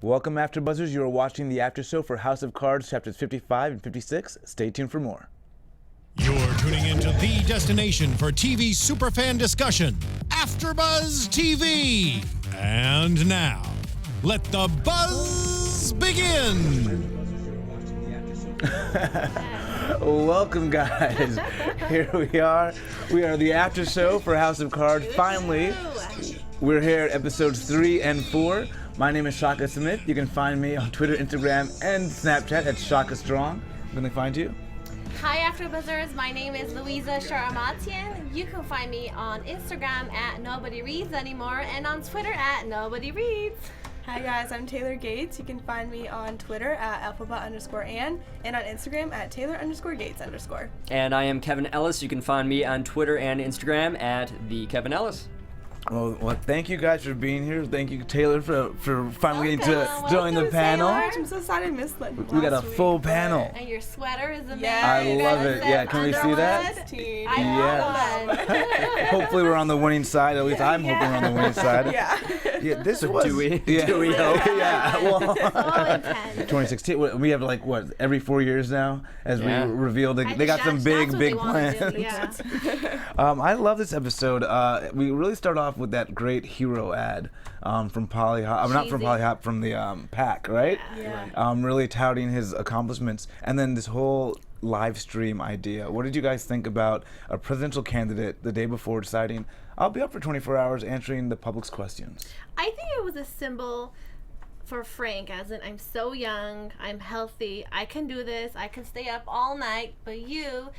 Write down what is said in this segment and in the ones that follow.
Welcome, AfterBuzzers. You are watching the After Show for House of Cards, chapters 55 and 56. Stay tuned for more. You're tuning into the destination for TV superfan discussion, AfterBuzz TV. And now, let the buzz begin. Welcome, guys. Here we are. We are the After Show for House of Cards. Finally, we're here at episodes 3 and 4. My name is Shaka Smith. You can find me on Twitter, Instagram, and Snapchat at Shaka Strong. Where can they find you? Hi, AfterBuzzers. My name is Louiza Sharamatyan. You can find me on Instagram at Nobody Reads Anymore and on Twitter at Nobody Reads. Hi guys, I'm Taylor Gates. You can find me on Twitter at alphabet_Ann and on Instagram at Taylor_Gates_. And I am Kevin Ellis. You can find me on Twitter and Instagram at the Kevin Ellis. Well, thank you guys for being here. Thank you, Taylor, for finally getting to join the panel. I'm so sad I missed that. We got a full panel. And your sweater is amazing. I love it. Yeah, can we see that? I love it. Hopefully we're on the winning side. At least I'm hoping we're on the winning side. Yeah. This was. Do we? Yeah. Do we hope? Yeah. Well, So intense. 2016. We have every 4 years now, as Yeah. we revealed. They got some That's big what they plans. wanna do, yeah. I love this episode. We really start off with that great hero ad from Polly Hop. Not from Cheesy. Polly Hop, from the Pack, right? Yeah. Really touting his accomplishments. And then this whole live stream idea. What did you guys think about a presidential candidate the day before deciding, I'll be up for 24 hours answering the public's questions? I think it was a symbol for Frank, as in, I'm so young, I'm healthy, I can do this, I can stay up all night, but you're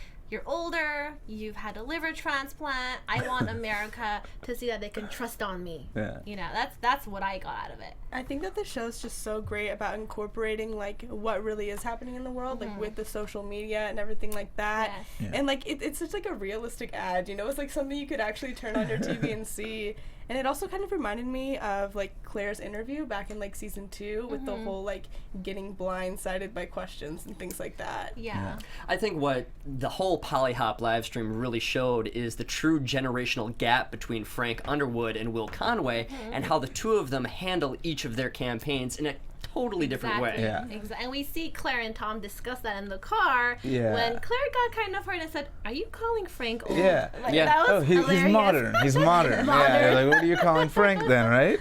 older, you've had a liver transplant, I want America to see that they can trust on me. Yeah. You know, that's what I got out of it. I think that the show's just so great about incorporating like what really is happening in the world, like with the social media and everything like that. Yes. Yeah. And like it's just like a realistic ad, you know, it's like something you could actually turn on your TV and see. And it also kind of reminded me of like Claire's interview back in like season 2 with the whole like getting blindsided by questions and things like that. Yeah. I think what the whole Polly Hop live stream really showed is the true generational gap between Frank Underwood and Will Conway, and how the two of them handle each of their campaigns in a totally different way. Yeah. Exactly. And we see Claire and Tom discuss that in the car Yeah. when Claire got kind of hurt and said, "Are you calling Frank old?" Yeah. Like, Yeah. That was He's hilarious. modern. He's modern. Yeah, like, what are you calling Frank then, right?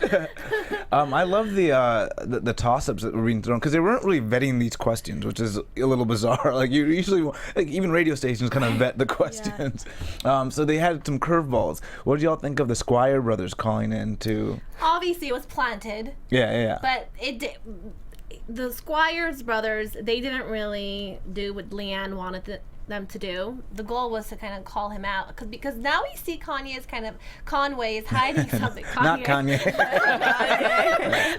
I love the toss-ups that were being thrown because they weren't really vetting these questions, which is a little bizarre. Like you usually, like even radio stations kind of vet the questions. So they had some curveballs. What did y'all think of the Squire Brothers calling in to? Obviously, it was planted, Yeah. but the Squires brothers, they didn't really do what LeeAnn wanted them to do. The goal was to kind of call him out because now we see Conway is hiding something. Not Kanye.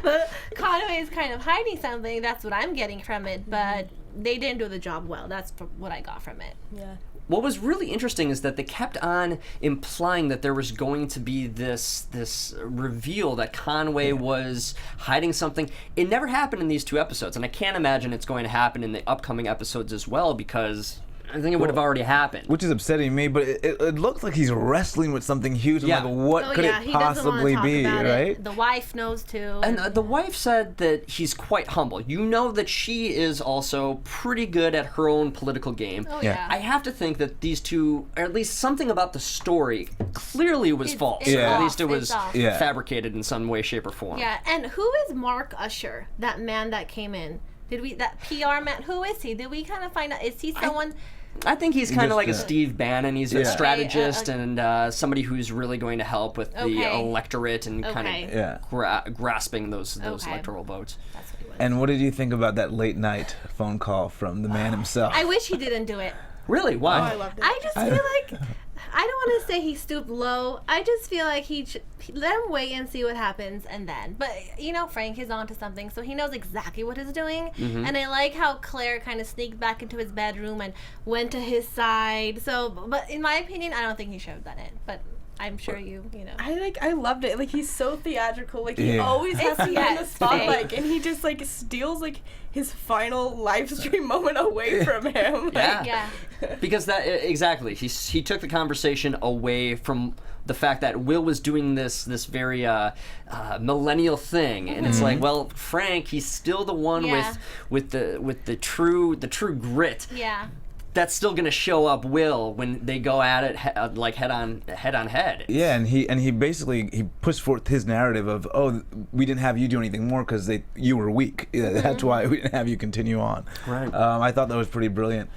But Conway is kind of hiding something. That's what I'm getting from it. But they didn't do the job well. That's what I got from it. Yeah. What was really interesting is that they kept on implying that there was going to be this reveal that Conway was hiding something. It never happened in these 2 episodes, and I can't imagine it's going to happen in the upcoming episodes as well, because I think it would have already happened. Which is upsetting me, but it looks like he's wrestling with something huge. Yeah. I'm like, what could it He doesn't wanna possibly talk be, about right? it. The wife knows too. And the wife said that he's quite humble. You know that she is also pretty good at her own political game. Oh, Yeah. yeah. I have to think that these two, or at least something about the story, clearly was false. it's Or at off, least it it's was off. Yeah. fabricated in some way, shape, or form. Yeah, and who is Mark Usher, that man that came in? That PR man, who is he? Did we kind of find out, is he someone... I think he's kind Just, of like a Steve Bannon. He's a Yeah. strategist and somebody who's really going to help with the Okay. electorate and kind Okay. of Yeah. grasping those Okay. electoral votes. That's what he was. And what did you think about that late night phone call from the man himself? I wish he didn't do it. Really? Why? Oh, I loved it. I just feel like, I don't want to say he stooped low. I just feel like he let him wait and see what happens and then. But, you know, Frank is onto something, so he knows exactly what he's doing. Mm-hmm. And I like how Claire kind of sneaked back into his bedroom and went to his side. So, but in my opinion, I don't think he should have done it. But I'm sure you know. I loved it. Like, he's so theatrical. Like, he Yeah. always has to be in the Yes, spotlight, and he just like steals like his final live stream moment away from him. Like, Yeah. Yeah. Because that exactly, he took the conversation away from the fact that Will was doing this very millennial thing, and it's like, well, Frank, he's still the one with the true grit. Yeah. That's still gonna show up Will when they go at it like head on head. Yeah, and he basically pushed forth his narrative of, oh, we didn't have you do anything more because you were weak. That's why we didn't have you continue on. Right. I thought that was pretty brilliant.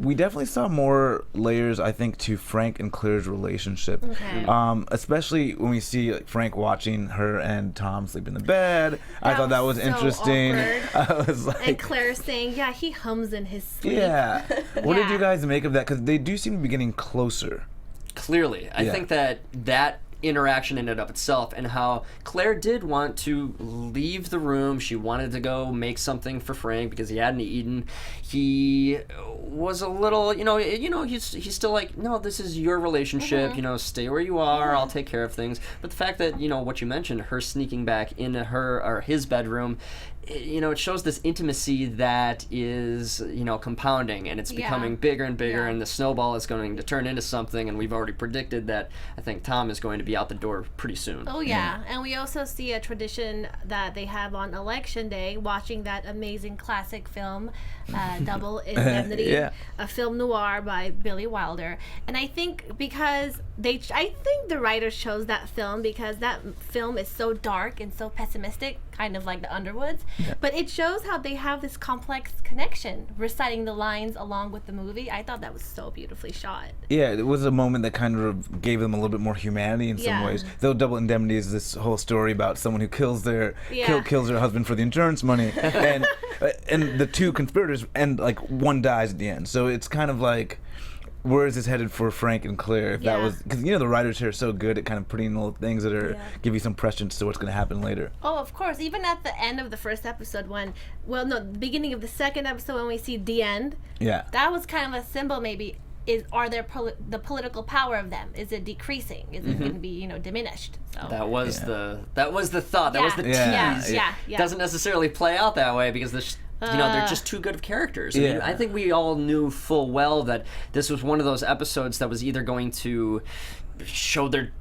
We definitely saw more layers, I think, to Frank and Claire's relationship. Okay. Especially when we see Frank watching her and Tom sleep in the bed. I thought that was so interesting. awkward. I was like, And Claire saying, yeah, he hums in his sleep. yeah. What did Yeah. you guys make of that? Because they do seem to be getting closer. Clearly, I think that interaction in and of itself, and how Claire did want to leave the room. She wanted to go make something for Frank because he hadn't eaten. He was a little, he's still like, no, this is your relationship. Stay where you are. I'll take care of things. But the fact that what you mentioned, her sneaking back into his bedroom, it shows this intimacy that is, compounding, and it's becoming bigger and bigger, and the snowball is going to turn into something, and we've already predicted that I think Tom is going to be out the door pretty soon. Oh, yeah. And we also see a tradition that they have on Election Day, watching that amazing classic film, Double Indemnity, a film noir by Billy Wilder. And I think because I think the writers chose that film because that film is so dark and so pessimistic, kind of like the Underwoods. But it shows how they have this complex connection, reciting the lines along with the movie. I thought that was so beautifully shot. Yeah, it was a moment that kind of gave them a little bit more humanity in some ways. Though Double Indemnity is this whole story about someone who kills their husband for the insurance money, and the two conspirators, and like one dies at the end. So it's kind of like, where is this headed for Frank and Claire? If that was, because the writers here are so good at kind of putting little things that are give you some prescience to what's going to happen later. Oh, of course. Even at the end of the first episode, the beginning of the second episode, when we see the end, that was kind of a symbol. Maybe are there the political power of them? Is it decreasing? Is it going to be diminished? So. That was the thought. That was the tease. Yeah. Doesn't necessarily play out that way because they're just too good of characters. I mean, I think we all knew full well that this was one of those episodes that was either going to show their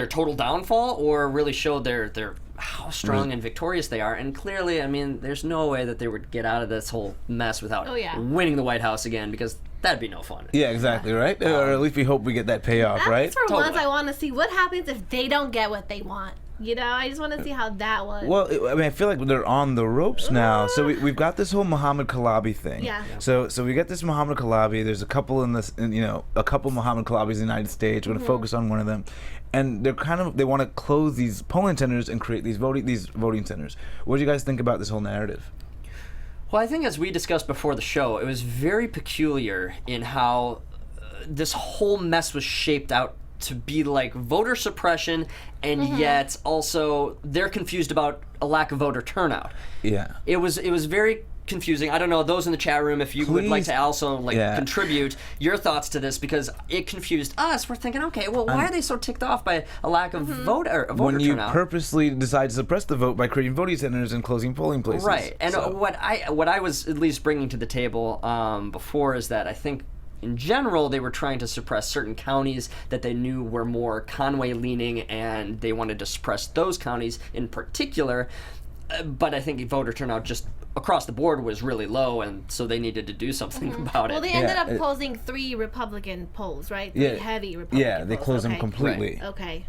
total downfall or really show their how strong and victorious they are. And clearly, I mean, there's no way that they would get out of this whole mess without winning the White House again, because that'd be no fun. Yeah, exactly, right? Or at least we hope we get that payoff, right? For once, I want to see what happens if they don't get what they want. I just want to see how that was. Well, I mean, I feel like they're on the ropes now. So we've got this whole Muhammad Kalabi thing. Yeah. So we get this Muhammad Kalabi. There's a couple a couple Muhammad Kalabis in the United States. We're going to focus on one of them. And they want to close these polling centers and create these voting centers. What do you guys think about this whole narrative? Well, I think as we discussed before the show, it was very peculiar in how this whole mess was shaped out to be like voter suppression, and yet also they're confused about a lack of voter turnout. Yeah. It was very confusing. I don't know, those in the chat room, if you would like to also contribute your thoughts to this, because it confused us. We're thinking, okay, well, why are they so ticked off by a lack of voter turnout? When you purposely decide to suppress the vote by creating voting centers and closing polling places. Right. And what I was at least bringing to the table before is that I think in general, they were trying to suppress certain counties that they knew were more Conway leaning, and they wanted to suppress those counties in particular. But I think voter turnout just across the board was really low, and so they needed to do something about it. Well, they ended up closing 3 Republican polls, right? 3 heavy Republican polls. Yeah, they closed them completely. Right. Okay.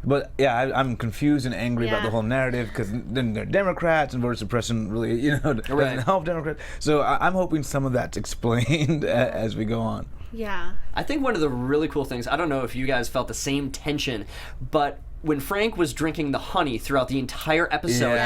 But I'm confused and angry about the whole narrative, because then they're Democrats, and voter suppression really, doesn't help Democrats. So I'm hoping some of that's explained as we go on. Yeah. I think one of the really cool things, I don't know if you guys felt the same tension, but when Frank was drinking the honey throughout the entire episode,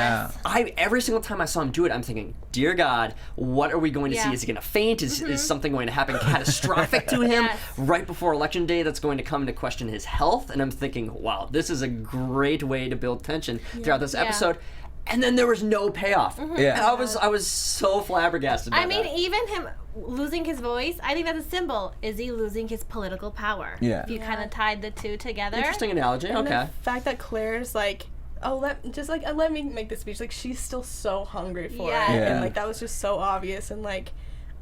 every single time I saw him do it, I'm thinking, dear God, what are we going to see? Is he going to faint? Is something going to happen catastrophic to him right before Election Day that's going to come into question his health? And I'm thinking, wow, this is a great way to build tension throughout this episode. And then there was no payoff. And I was so flabbergasted by that. I mean, even him losing his voice, I think that's a symbol. Is he losing his political power? Yeah. If you kind of tied the two together. Interesting analogy. And okay. The fact that Claire's like, let me make the speech. Like, she's still so hungry for it. And like, that was just so obvious. And like,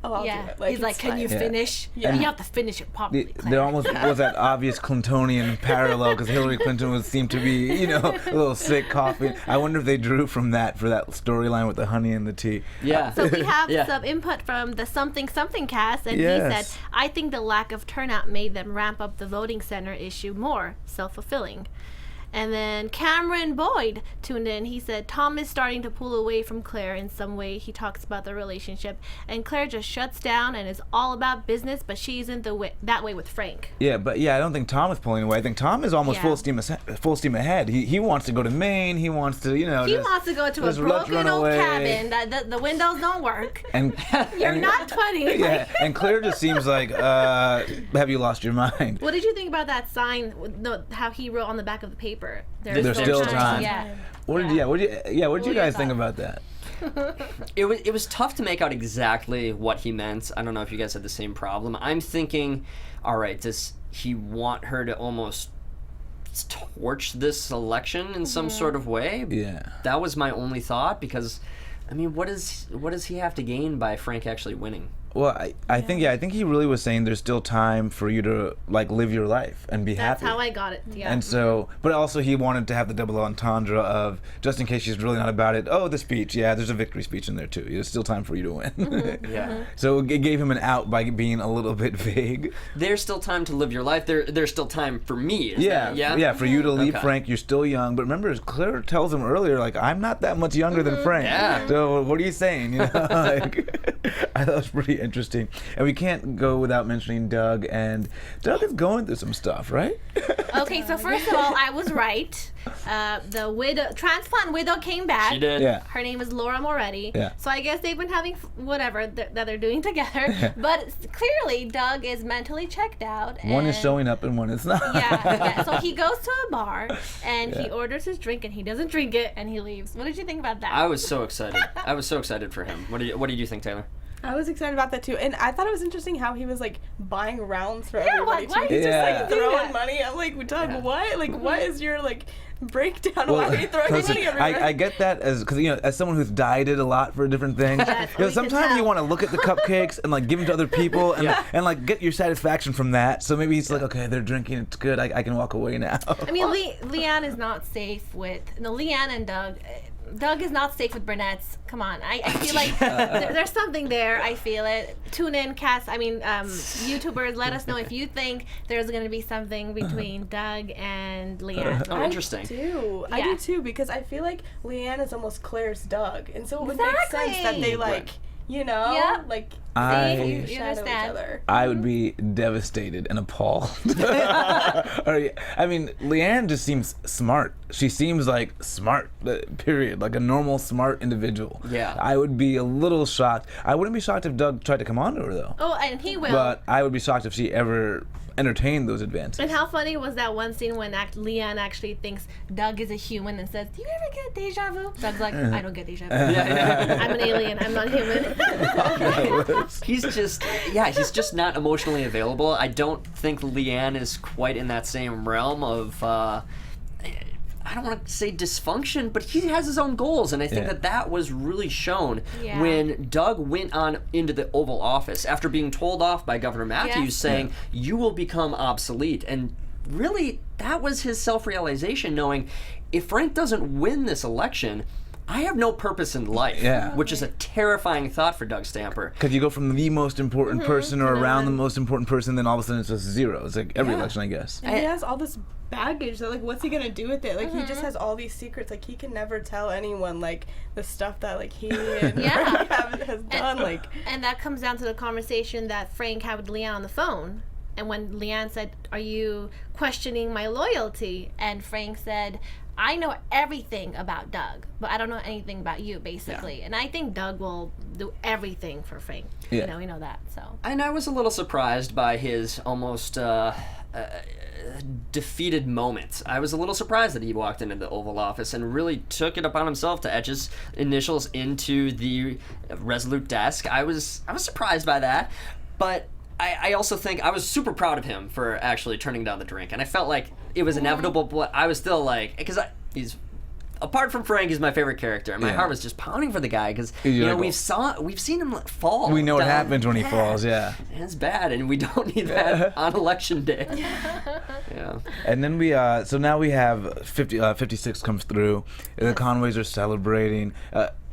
oh, I'll do it. Like, he's like, it's can fine. you finish? Yeah. You have to finish it properly, Claire. There almost was that obvious Clintonian parallel because Hillary Clinton would seem to be, a little sick coughing. I wonder if they drew from that for that storyline with the honey and the tea. Yeah. So we have Yeah. some input from the Something Something cast, and he Yes. said, I think the lack of turnout made them ramp up the voting center issue more, self-fulfilling. And then Cameron Boyd tuned in. He said, Tom is starting to pull away from Claire in some way. He talks about the relationship, and Claire just shuts down and is all about business, but she isn't that way with Frank. Yeah, but I don't think Tom is pulling away. I think Tom is almost Yeah. full steam ahead. He wants to go to Maine. He wants to, He wants to go to a just let's broken run old away. cabin that the windows don't work. And You're not 20. Yeah, and Claire just seems like, have you lost your mind? What did you think about that sign? How he wrote on the back of the paper? There's still time. Yeah. What did you your guys think thoughts? about that? It was tough to make out exactly what he meant. I don't know if you guys had the same problem. I'm thinking, all right, does he want her to almost torch this election in some sort of way? Yeah. That was my only thought because, I mean, what does he have to gain by Frank actually winning? Well, I think he really was saying there's still time for you to live your life and be That's happy. how I got it. Yeah. And so, but also he wanted to have the double entendre of just in case she's really not about it. Oh, the speech, yeah, there's a victory speech in there too. There's still time for you to win. Yeah. So it gave him an out by being a little bit vague. There's still time to live your life. There's still time for me. Is Yeah, that- yeah. for you to leave Okay. Frank, you're still young. But remember, as Claire tells him earlier, I'm not that much younger than Frank. Yeah. So what are you saying? I thought it was pretty interesting. And we can't go without mentioning Doug. And Doug is going through some stuff, right? Okay, so first of all, I was right. The transplant widow came back. She did. Yeah. Her name is Laura Moretti. Yeah. So I guess they've been having whatever that they're doing together. But clearly, Doug is mentally checked out. One is and- showing up and one is not. Yeah. So he goes to a bar and he Yeah. orders his drink and he doesn't drink it and he leaves. What did you think about that? I was so excited. I was so excited for him. What did you think, Taylor? I was excited about that too, and I thought it was interesting how he was buying rounds for Yeah, everybody why too. He's Yeah. just do throwing that? money. I'm like, Doug, what? What is your breakdown? Why are you throwing Because money everywhere? I get that because as someone who's dieted a lot for different things, Yes, we can sometimes you tell. want to look at the cupcakes and give them to other people and get your satisfaction from that. So maybe he's okay, they're drinking, it's good, I can walk away now. I mean, LeeAnn is not safe with LeeAnn and Doug. Doug is not safe with brunettes. Come on, I feel like there's something there. I feel it. Tune in, cast. I mean, YouTubers, let us know if you think there's going to be something between Doug and LeeAnn. Oh, interesting. I Yeah. do too, because I feel like LeeAnn is almost Claire's Doug, and so it would make sense that Exactly. they Right. Yeah. I- See? You shadow each understand. other. I would be devastated and appalled. I mean, LeeAnn just seems smart. She seems smart, period. Like a normal, smart individual. Yeah. I would be a little shocked. I wouldn't be shocked if Doug tried to come on to her, though. Oh, and he will. But I would be shocked if she ever entertained those advances. And how funny was that one scene when LeeAnn actually thinks Doug is a human and says, "Do you ever get deja vu?" Doug's like, "I don't get deja vu. I'm an alien. I'm not human." He's just not emotionally available. I don't think LeeAnn is quite in that same realm of I don't want to say dysfunction, but he has his own goals, and I think Yeah. that was really shown Yeah. when Doug went on into the Oval Office after being told off by Governor Matthews, Yes. saying, "You will become obsolete," and really that was his self-realization, knowing if Frank doesn't win this election, I have no purpose in life, Yeah. which is a terrifying thought for Doug Stamper. Because you go from the most important person or around the most important person, then all of a sudden it's just zero. It's like every Yeah. election, I guess. And he has all this baggage that what's he gonna do with it? He just has all these secrets. He can never tell anyone the stuff that he and Yeah. Frank has done. And that comes down to the conversation that Frank had with LeeAnn on the phone. And when LeeAnn said, "Are you questioning my loyalty?" And Frank said, "I know everything about Doug, but I don't know anything about you," basically. And I think Doug will do everything for Frank. Yeah. We know that. So And I was a little surprised by his almost defeated moment. I was a little surprised that he walked into the Oval Office and really took it upon himself to etch his initials into the Resolute desk. I was surprised by that, but I also think I was super proud of him for actually turning down the drink, and I felt like it was inevitable, but I was still because he's apart from Frank, he's my favorite character. And my heart was just pounding for the guy because we've seen him fall. We know what down. happens when he falls. Yeah. And it's bad, and we don't need that on election day. Yeah. And then so now we have 56 comes through. And the Conways are celebrating.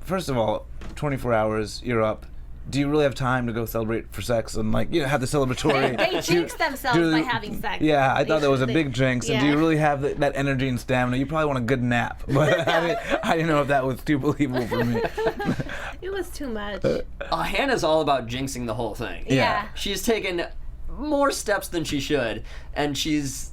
First of all, 24 hours, you're up. Do you really have time to go celebrate for sex and have the celebratory? They jinx themselves by having sex. Yeah, I thought that was a big jinx. And do you really have that energy and stamina? You probably want a good nap. But I didn't know if that was too believable for me. It was too much. Hannah's all about jinxing the whole thing. Yeah. She's taken more steps than she should, and she's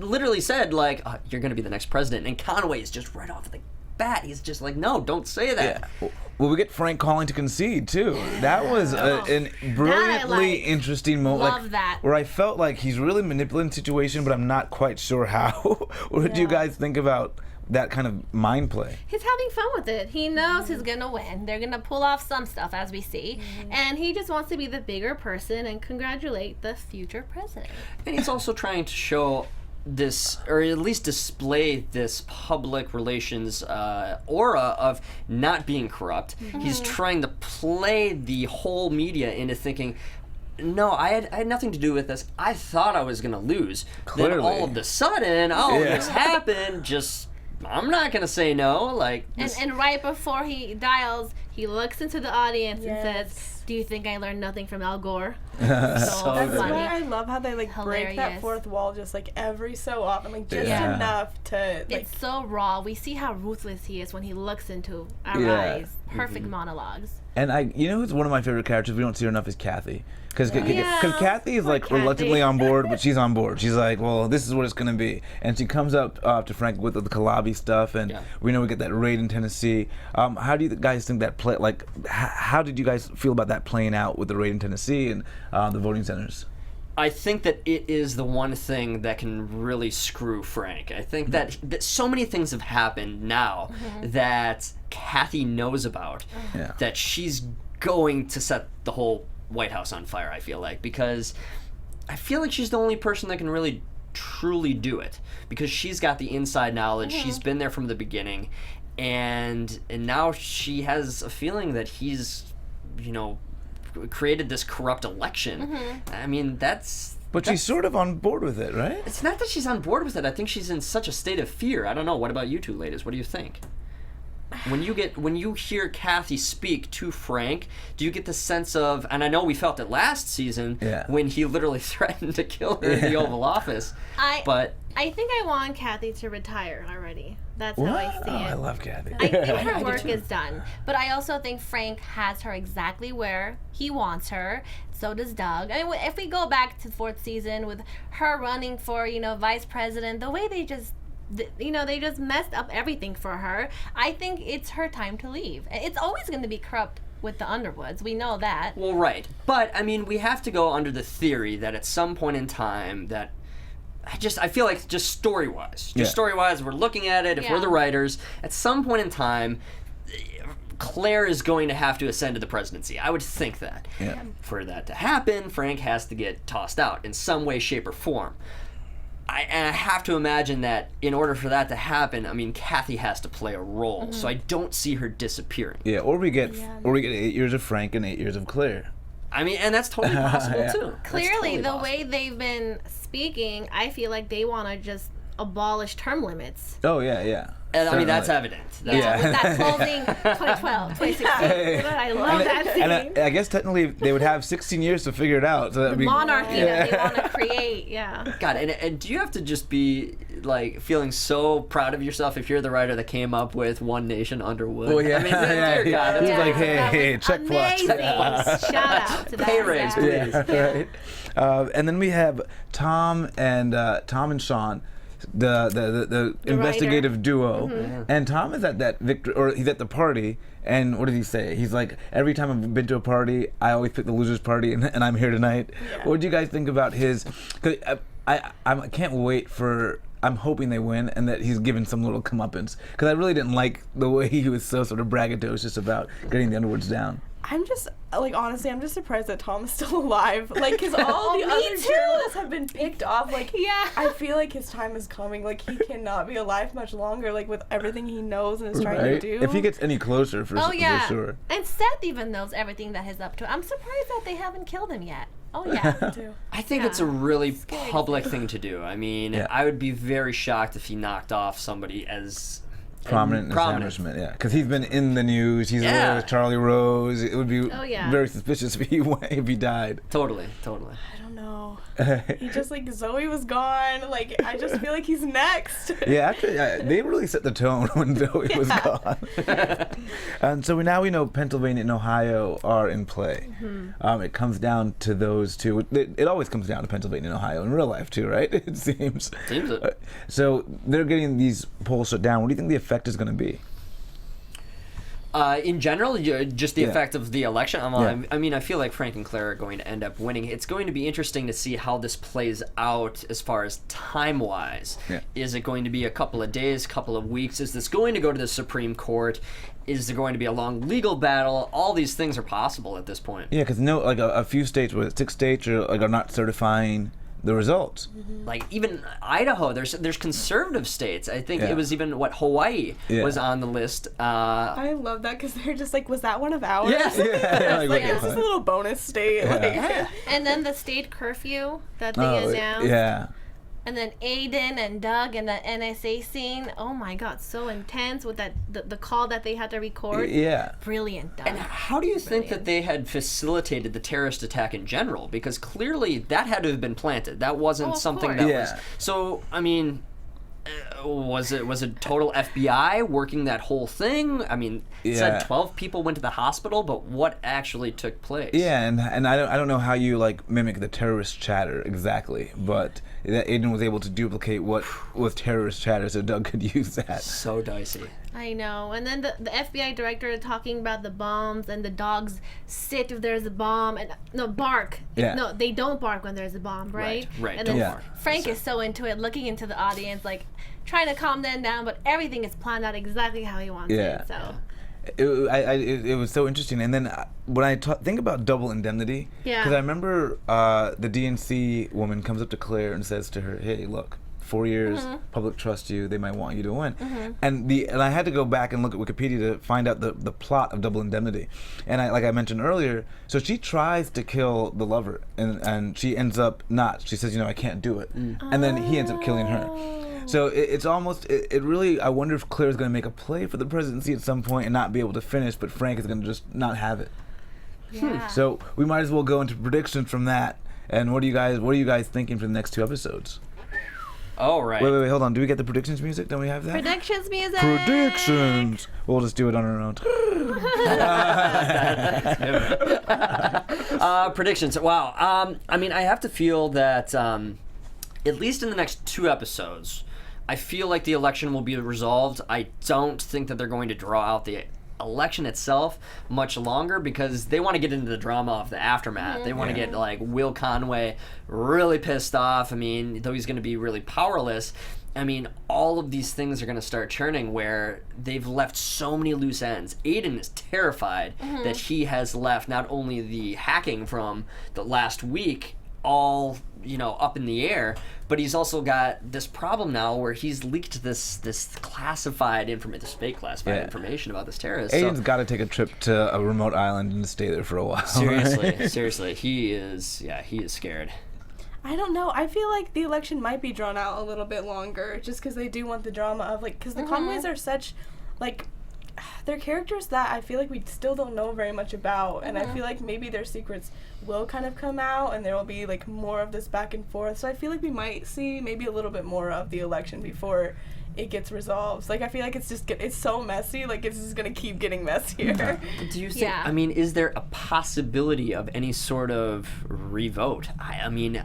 literally said you're going to be the next president. And Conway is just right off the bat. He's just like, no, don't say that. Yeah. Well, we get Frank calling to concede too. That was an brilliantly interesting moment. Love that. Where I felt like he's really manipulating the situation, but I'm not quite sure how. What did you guys think about that kind of mind play? He's having fun with it. He knows he's gonna win. They're gonna pull off some stuff, as we see, and he just wants to be the bigger person and congratulate the future president. And he's also trying to show this, or at least display this public relations aura of not being corrupt. He's trying to play the whole media into thinking, no, I had nothing to do with this. I thought I was going to lose. Clearly. Then all of a sudden, this happened. I'm not going to say no. And right before he dials, he looks into the audience and says, "Do you think I learned nothing from Al Gore?" So That's funny. why I love how they break Hilarious. that fourth wall just every so often, just enough to It's so raw. We see how ruthless he is when he looks into our eyes. Perfect monologues. And who's one of my favorite characters we don't see her enough is Cathy. Because Cathy is Cathy. reluctantly on board, but she's on board. She's like, well, this is what it's going to be. And she comes up to Frank with the Kalabi stuff, and we know we get that raid in Tennessee. How do you guys think that play, how did you guys feel about that playing out with the raid in Tennessee and the voting centers? I think that it is the one thing that can really screw Frank. I think that so many things have happened now that Cathy knows about, that she's going to set the whole White House on fire, I feel like, because I feel like she's the only person that can really truly do it, because she's got the inside knowledge. She's been there from the beginning, and now she has a feeling that he's created this corrupt election. I mean, But she's sort of on board with it, right? it's not that she's on board with it. I think she's in such a state of fear. I don't know. What about you two ladies? What do you think? When you hear Cathy speak to Frank, do you get the sense of, and I know we felt it last season when he literally threatened to kill her in the Oval Office, I think I want Cathy to retire already. That's how I see it. I love Cathy. I think her work is done. But I also think Frank has her exactly where he wants her. So does Doug. I mean, if we go back to 4th season with her running for, vice president, the way they just messed up everything for her. I think it's her time to leave. It's always going to be corrupt with the Underwoods. We know that. Well, right. But, I mean, we have to go under the theory that at some point in time that I feel like just story-wise, we're looking at it, if we're the writers, at some point in time, Claire is going to have to ascend to the presidency. I would think that. Yeah. For that to happen, Frank has to get tossed out in some way, shape, or form. I have to imagine that in order for that to happen, I mean, Cathy has to play a role. So I don't see her disappearing. Yeah, or we get 8 years of Frank and 8 years of Claire. I mean, and that's totally possible too. Clearly, totally the way they've been speaking, I feel like they want to just abolish term limits. Oh, yeah. And I mean, that's evident. With that closing 2012, 2016. I love that scene. And I guess technically they would have 16 years to figure it out. So that'd be monarchy that they want to create, God, and do you have to just be feeling so proud of yourself if you're the writer that came up with One Nation Underwood? Well, yeah. I mean, dear God, It's that's like, hey, check plus. Amazing. Shout out to that. Pay raise, please. Right. And then we have Tom and Shaun, the investigative duo, and Tom is at that he's at the party, and what did he say? He's like, every time I've been to a party, I always pick the loser's party, and I'm here tonight. Yeah. What do you guys think about his? Cause I can't wait for. I'm hoping they win and that he's given some little comeuppance, because I really didn't like the way he was so sort of braggadocious about getting the Underwoods down. I'm just, like, honestly, I'm just surprised that Tom is still alive. Like, because all the me other too. journalists have been picked off. Like, Yeah. I feel like his time is coming. Like, he cannot be alive much longer, like, with everything he knows and is trying to Right? do. If he gets any closer, for sure. And Seth even knows everything that he's up to. I'm surprised that they haven't killed him yet. Oh, yeah. too. I think it's a really public thing to do. I mean, Yeah. I would be very shocked if he knocked off somebody as Prominent establishment, yeah. Because he's been in the news. He's there with Charlie Rose. It would be very suspicious if he died. Totally. I don't know. He just, like, Zoe was gone. Like, I just feel like he's next. Yeah, actually, they really set the tone when Zoe was gone. And so now we know Pennsylvania and Ohio are in play. It comes down to those two. It always comes down to Pennsylvania and Ohio in real life too, right? It seems. Seems it. So they're getting these polls shut down. What do you think the effect is going to be? In general, just the effect of the election. I mean, I feel like Frank and Claire are going to end up winning. It's going to be interesting to see how this plays out as far as time-wise. Yeah. Is it going to be a couple of days, couple of weeks? Is this going to go to the Supreme Court? Is there going to be a long legal battle? All these things are possible at this point. Yeah, because a few states, 6 states, are not certifying the results. Like even Idaho, there's conservative states. I think it was even Hawaii was on the list. I love that because they're just like, was that one of ours? Yes. Like, this is a little bonus state. Like, And then the state curfew that they announced. Yeah. And then Aiden and Doug and the NSA scene. Oh my God, so intense with that the call that they had to record. Yeah. Brilliant, Doug. And how do you think that they had facilitated the terrorist attack in general? Because clearly that had to have been planted. That wasn't of something course. that Yeah. was. So I mean, was it total FBI working that whole thing? I mean, it said 12 people went to the hospital, but what actually took place? Yeah, and I don't know how you like mimic the terrorist chatter exactly, but that Aiden was able to duplicate what was terrorist chatter, so Doug could use that. So dicey. I know. And then the FBI director talking about the bombs and the dogs sit if there's a bomb and bark. Yeah. No, they don't bark when there's a bomb, right? Right. And Don't then bark. Frank is so into it, looking into the audience, like trying to calm them down, but everything is planned out exactly how he wants Yeah. it. So. It was so interesting. And then when I think about double indemnity, because I remember the DNC woman comes up to Claire and says to her, "Hey, look, 4 years, public trusts you, they might want you to win." And I had to go back and look at Wikipedia to find out the plot of double indemnity. And like I mentioned earlier, so she tries to kill the lover, and she ends up not. She says, I can't do it. And then he ends up killing her. So it's almost, it really, I wonder if Claire's going to make a play for the presidency at some point and not be able to finish, but Frank is going to just not have it. Yeah. So we might as well go into predictions from that. And what are you guys thinking for the next 2 episodes? All right. Wait, hold on. Do we get the predictions music? Don't we have that? Predictions music. Predictions. We'll just do it on our own. Predictions. Wow. I mean, I have to feel that at least in the next 2 episodes, I feel like the election will be resolved. I don't think that they're going to draw out the election itself much longer because they want to get into the drama of the aftermath. They want to get like Will Conway really pissed off. I mean, though he's going to be really powerless. I mean, all of these things are going to start churning where they've left so many loose ends. Aiden is terrified that he has left not only the hacking from the last week all up in the air, but he's also got this problem now where he's leaked this classified information, this fake classified information about this terrorist. Aiden's got to take a trip to a remote island and stay there for a while. Seriously, he is scared. I don't know. I feel like the election might be drawn out a little bit longer just because they do want the drama of, like, because the Conways are such, like, they're characters that I feel like we still don't know very much about, and I feel like maybe their secrets will kind of come out, and there will be, like, more of this back and forth. So I feel like we might see maybe a little bit more of the election before it gets resolved. Like, I feel like it's so messy. Like, it's just gonna keep getting messier. Do you think? I mean, is there a possibility of any sort of revote? I mean.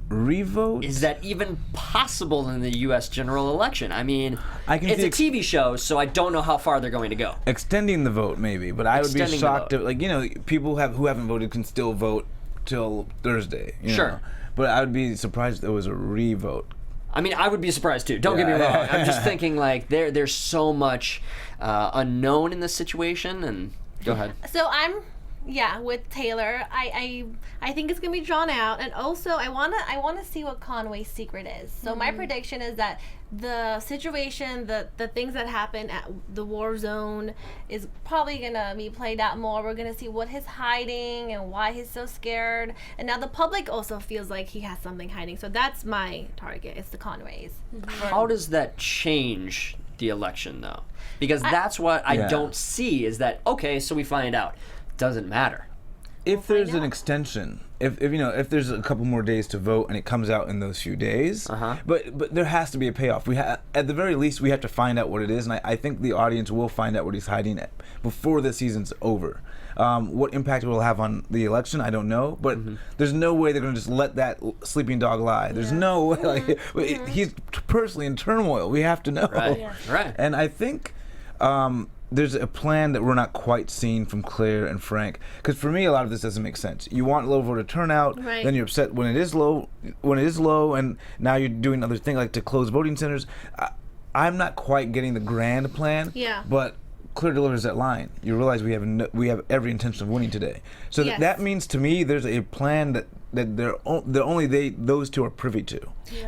Revote? Is that even possible in the U.S. general election? I mean, it's a TV show, so I don't know how far they're going to go. Extending the vote, maybe, but I would be shocked if, like, people who haven't voted can still vote till Thursday. You know? But I would be surprised if there was a revote. I mean, I would be surprised too. Don't get me wrong. I'm just thinking, like, there's so much unknown in this situation. And go ahead. So I'm Yeah, with Taylor, I think it's gonna be drawn out, and also I wanna see what Conway's secret is. So my prediction is that the situation, the things that happen at the war zone, is probably gonna be played out more. We're gonna see what he's hiding and why he's so scared, and now the public also feels like he has something hiding. So that's my target. It's the Conways. How does that change the election, though? Because that's what I don't see. Is that okay? So we find out. Doesn't matter. If there's an extension, if if there's a couple more days to vote and it comes out in those few days, but there has to be a payoff. At the very least, we have to find out what it is, and I think the audience will find out what he's hiding at before the season's over. What impact it will have on the election, I don't know, but there's no way they're going to just let that sleeping dog lie. There's no way. He's personally in turmoil. We have to know. Right. And I think there's a plan that we're not quite seeing from Claire and Frank. Because for me, a lot of this doesn't make sense. You want low voter turnout, then you're upset when it is low, and now you're doing other things like to close voting centers. I'm not quite getting the grand plan. But Claire delivers that line. You realize we have every intention of winning today. So that means to me there's a plan that those two are privy to.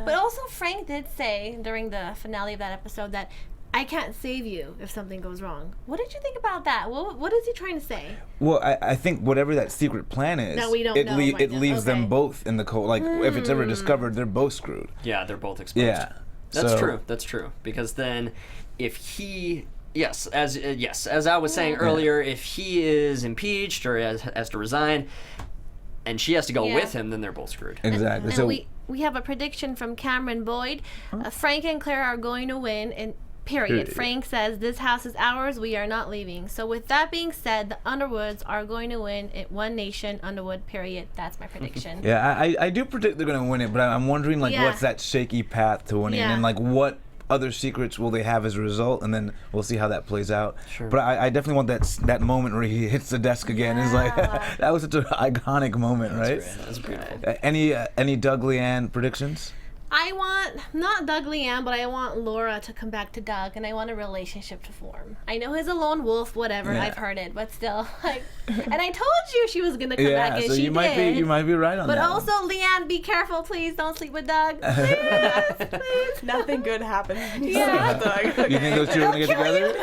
But also Frank did say during the finale of that episode that I can't save you if something goes wrong. What did you think about that? What is he trying to say? Well, I think whatever that secret plan is, we don't know right it now. leaves them both in the cold. Like if it's ever discovered, they're both screwed. Yeah, they're both exposed. Yeah, That's true. Because then, if he, as I was saying earlier, if he is impeached or has to resign, and she has to go with him, then they're both screwed. Exactly. And So we have a prediction from Cameron Boyd. Frank and Claire are going to win, and period. Frank says, this house is ours, we are not leaving. So with that being said, the Underwoods are going to win it. One Nation, Underwood, period. That's my prediction. I do predict they're going to win it, but I'm wondering what's that shaky path to winning, and what other secrets will they have as a result, and then we'll see how that plays out. But I definitely want that moment where he hits the desk again. It's like that was such an iconic moment, right? That's beautiful. Any Doug LeeAnn predictions? I want, not Doug LeeAnn, but I want Laura to come back to Doug, and I want a relationship to form. I know he's a lone wolf, whatever, I've heard it, but still. And I told you she was going to come back, and so she you might be right on but that. But also, LeeAnn, be careful, please. Don't sleep with Doug. Please. Nothing good happens. Yeah. Doug. You think those two are going to get together?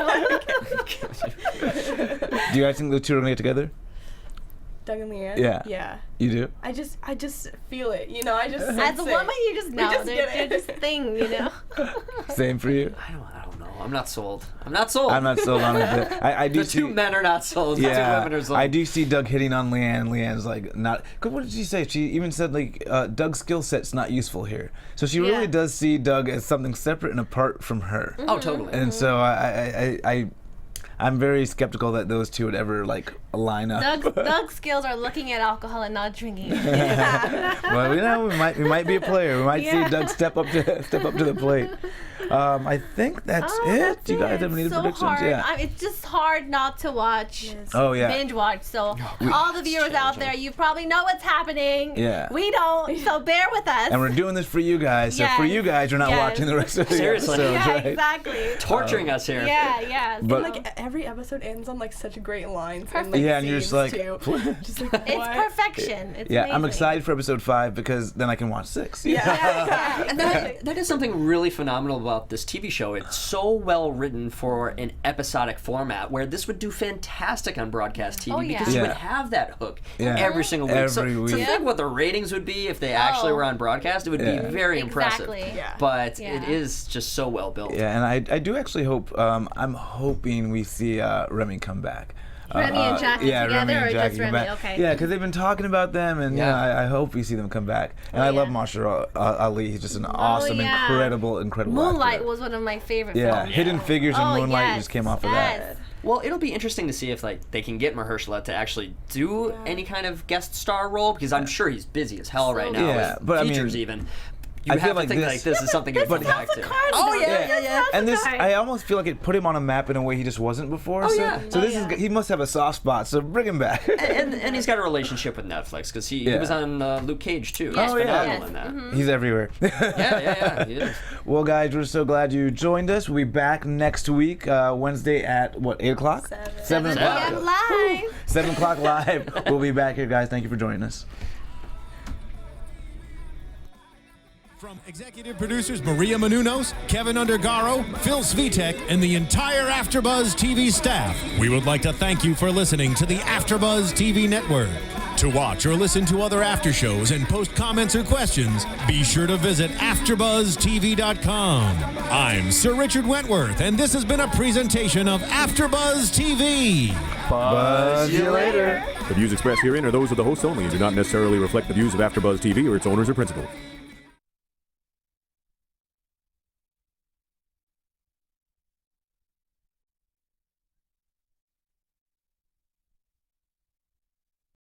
Do you guys think those two are going to get together? Doug and LeeAnn? Yeah. You do? I just feel it, I just sense As a woman, you just know. just They're just thing, Same for you? I don't know. I'm not sold. I'm not sold on it. I do the see, two men are not sold. Yeah, the two women are sold. I do see Doug hitting on LeeAnn, and LeeAnn's like not. Cause what did she say? She even said Doug's skill set's not useful here. So she really does see Doug as something separate and apart from her. Oh, totally. And so I'm very skeptical that those two would ever line up. Doug's skills are looking at alcohol and not drinking. Well, we might be a player. We might see Doug step up to the plate. I think that's it. Do you guys have any predictions? Hard. Yeah. It's just hard not to watch. Oh yeah. Binge watch. So all the viewers out there, you probably know what's happening. Yeah. We don't. So bear with us. And we're doing this for you guys. So for you guys, you're not watching the rest of the episodes, right? Exactly. Torturing us here. Yeah. But every episode ends on such great lines. Perfect. And, and you're just like, it's perfection. It's amazing. I'm amazing. excited for episode 5 because then I can watch 6. Yeah. And that is something really phenomenal about this TV show. It's so well written for an episodic format where this would do fantastic on broadcast TV because you would have that hook every single week. Every week. To think what the ratings would be if they actually were on broadcast, it would be very impressive. Yeah. But it is just so well built. Yeah, and I do actually hope, I'm hoping we see Remy come back. Remy and Jackie together, Remy and or Jackie just come Remy? back. Okay. Yeah, because they've been talking about them, and I hope we see them come back. And I love Mahershala Ali. He's just an awesome, incredible Moonlight actor. was one of my favorite Yeah, films. Hidden Figures and Moonlight just came off of that. Well, it'll be interesting to see if they can get Mahershala to actually do any kind of guest star role because I'm sure he's busy as hell right now. Yeah, with but features even. You I have feel to like think this, like this is something you This is put House back of to. Cards. Oh, though. yeah, yeah. and this, House of I Cards. almost feel like it put him on a map in a way he just wasn't before. Oh, so, yeah. so this yeah. is he must have a soft spot. So bring him back. And he's got a relationship with Netflix because he Yeah. was on Luke Cage too. Yes. He's Oh, yeah. phenomenal in that. He's everywhere. Yeah, he is. Well, guys, we're so glad you joined us. We'll be back next week, Wednesday at what, 8 o'clock? 7 o'clock. p.m. live. 7 o'clock live. We'll be back here, guys. Thank you for joining us. From executive producers Maria Menounos, Kevin Undergaro, Phil Svitek, and the entire AfterBuzz TV staff, we would like to thank you for listening to the AfterBuzz TV network. To watch or listen to other after shows and post comments or questions, be sure to visit AfterBuzzTV.com. I'm Sir Richard Wentworth, and this has been a presentation of AfterBuzz TV. Buzz you later. The views expressed herein are those of the hosts only and do not necessarily reflect the views of AfterBuzz TV or its owners or principals.